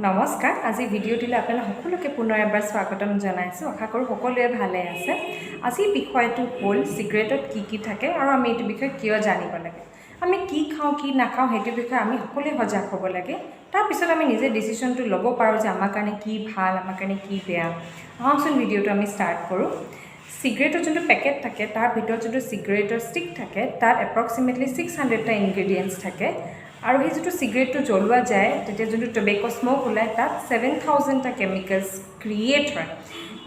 নমস্কাৰ আজি ভিডিঅ'টিলৈ আপোনালোক সকলোকে পুনৰ এবাৰ স্বাগতম জনাইছোঁ আশা কৰোঁ সকলোৱে ভালে আছে আজি বিষয়টো হ'ল সিগাৰেটত কি থাকে আৰু আমি এই বিষয়ে কিয় জানিব লাগে আমি কি খাওঁ কি নাখাওঁ হেতু বিষয়ে আমি সকলোৱে সজাগ হ'ব লাগে তাৰ পিছত আমি নিজে ডিসিশনটো ল'ব পাৰোঁ যে আমাৰ কাৰণে কি ভাল আমাৰ কাৰণে কি বেয়া আহকচোন ভিডিঅ'টো আমি ষ্টাৰ্ট কৰোঁ সিগাৰেটৰ যোনটো পেকেট থাকে তাৰ ভিতৰত যোনটো সিগাৰেটৰ ষ্টিক থাকে তাত এপ্ৰক্সিমেটলি 600টা ইনগ্ৰেডিয়েণ্টছ থাকে আৰু এই যেটো সিগাৰেটটো জ্বলোৱা যায় তেতিয়া যোনটো টবেকো স্মোক ওলাই তাত 7000টা কেমিকেলছ ক্ৰিয়েট হয়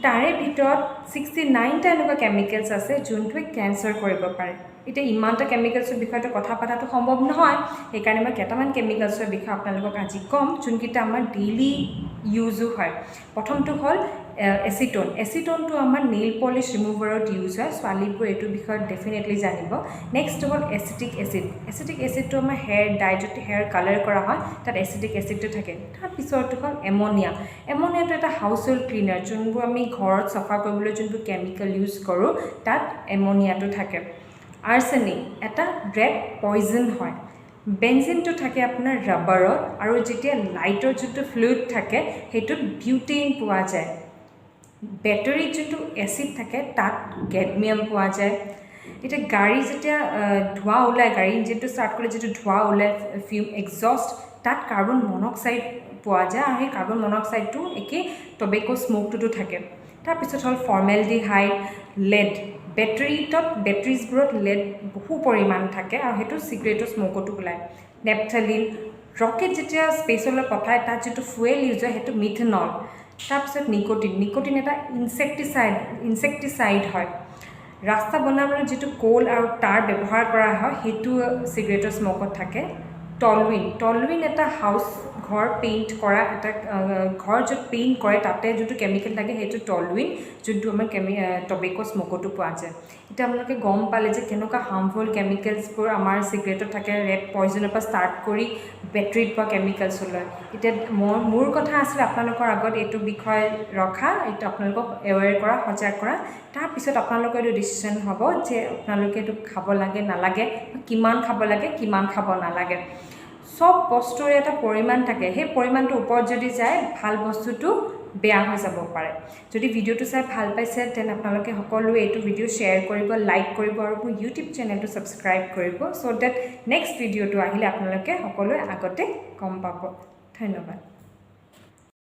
তাৰে ভিতৰত 69টা এনেকুৱা কেমিকেলছ আছে যোনটোৱে কেঞ্চাৰ কৰিব পাৰে এতিয়া ইমানটা কেমিকেলছৰ বিষয়টো কথা পাতাটো সম্ভৱ নহয় সেইকাৰণে মই কেইটামান কেমিকেলছৰ বিষয়ে আপোনালোকক আজি কম যোনকিটা আমাৰ ডেইলি ইউজো হয় প্ৰথমটো হ'ল এচিটোনটো আমাৰ নেইল পলিশ ৰিমুভাৰত ইউজ হয় ছোৱালীবোৰ এইটো বিষয়ত ডেফিনেটলি জানিব নেক্সট হ'ল এচিটিক এচিডটো আমাৰ হেয়াৰ ডাই যদি হেয়াৰ কালাৰ কৰা হয় তাত এচিটিক এচিডটো থাকে তাৰ পিছৰটো হ'ল এমোনিয়াটো এটা হাউচ হোল্ড ক্লিনাৰ যোনবোৰ আমি ঘৰত চাফা কৰিবলৈ যোনবোৰ কেমিকেল ইউজ কৰোঁ তাত এমোনিয়াটো থাকে আৰ্ছেনিক এটা ৰেড পয়জন হয় বেনজিনটো থাকে আপোনাৰ ৰাবাৰত আৰু যেতিয়া লাইটৰ যোনটো ফ্লুইড থাকে সেইটোত বিউটেইন পোৱা যায় বেটাৰীত যোনটো এচিড থাকে তাত কেডমিয়াম পোৱা যায় এটা গাড়ী যেতিয়া ধোঁৱা ওলাই গাড়ী ইঞ্জিনটো ষ্টাৰ্ট কৰিলে যেটো ধোঁৱা ওলাই ফিউম এক্সস্ট তাত কাৰ্বন মনক্সাইড পোৱা যায় আৰু সেই কাৰ্বন মনক্সাইডটো একে টবেকো স্মোকটো থাকে তাৰ পিছত হ'ল ফৰ্মেলডিহাইড লেড বেটাৰিজবোৰত লেড বহু পৰিমাণ থাকে আৰু হেতু সিগাৰেটৰ স্মোকটো ওলাই নেপথালিন ৰকেট যেতিয়া স্পেচলৈ পঠায় তাত যেটো ফুয়েল ইউজ হয় হেতু মিথেনল তাৰপিছত নিকোটিন এটা ইনসেক্টিসাইড হয় ৰাস্তা বনাবলৈ যেটো কোল আৰু টাৰ ব্যৱহাৰ কৰা হয় হেতু সিগাৰেটৰ স্মোকত থাকে টলুইন এটা হাউচ ঘৰ পেইণ্ট কৰা এটা ঘৰ য'ত পেইণ্ট কৰে তাতে যোনটো কেমিকেল থাকে হেতু টলুইন যোনটো আমাৰ টবেকো স্মোকটো পোৱা যায় এতিয়া আপোনালোকে গম পালে যে কেনেকুৱা হাৰ্মফুল কেমিকেলছবোৰ আমাৰ সিগাৰেটত থাকে ৰেড পয়জনৰ পৰা ষ্টাৰ্ট কৰি বেটাৰীত পোৱা কেমিকেলছলৈ এতিয়া মোৰ কথা আছিল আপোনালোকৰ আগত এইটো বিষয় ৰখা এইটো আপোনালোকক এৱেৰ কৰা সজাগ কৰা তাৰ পিছত আপোনালোকৰ এইটো ডিসিশন হ'ব যে আপোনালোকে এইটো খাব লাগে নালাগে কিমান খাব লাগে কিমান খাব নালাগে সব বস্তুৰ এটা পৰিমাণ থাকে সেই পৰিমাণটো ওপৰত যদি যায় ভাল বস্তুটো বেয়া হৈ যাব পাৰে যদি ভিডিঅ'টো চাই ভাল পাইছে তেন আপোনালোকে সকলোৱে এইটো ভিডিঅ' শ্বেয়াৰ কৰিব লাইক কৰিব আৰু মোৰ ইউটিউব চেনেলটো সাবস্ক্ৰাইব কৰিব সো দ্যাট নেক্সট ভিডিঅ'টো আহিলে আপোনালোকে সকলোৱে আগতে গম পাব ধন্যবাদ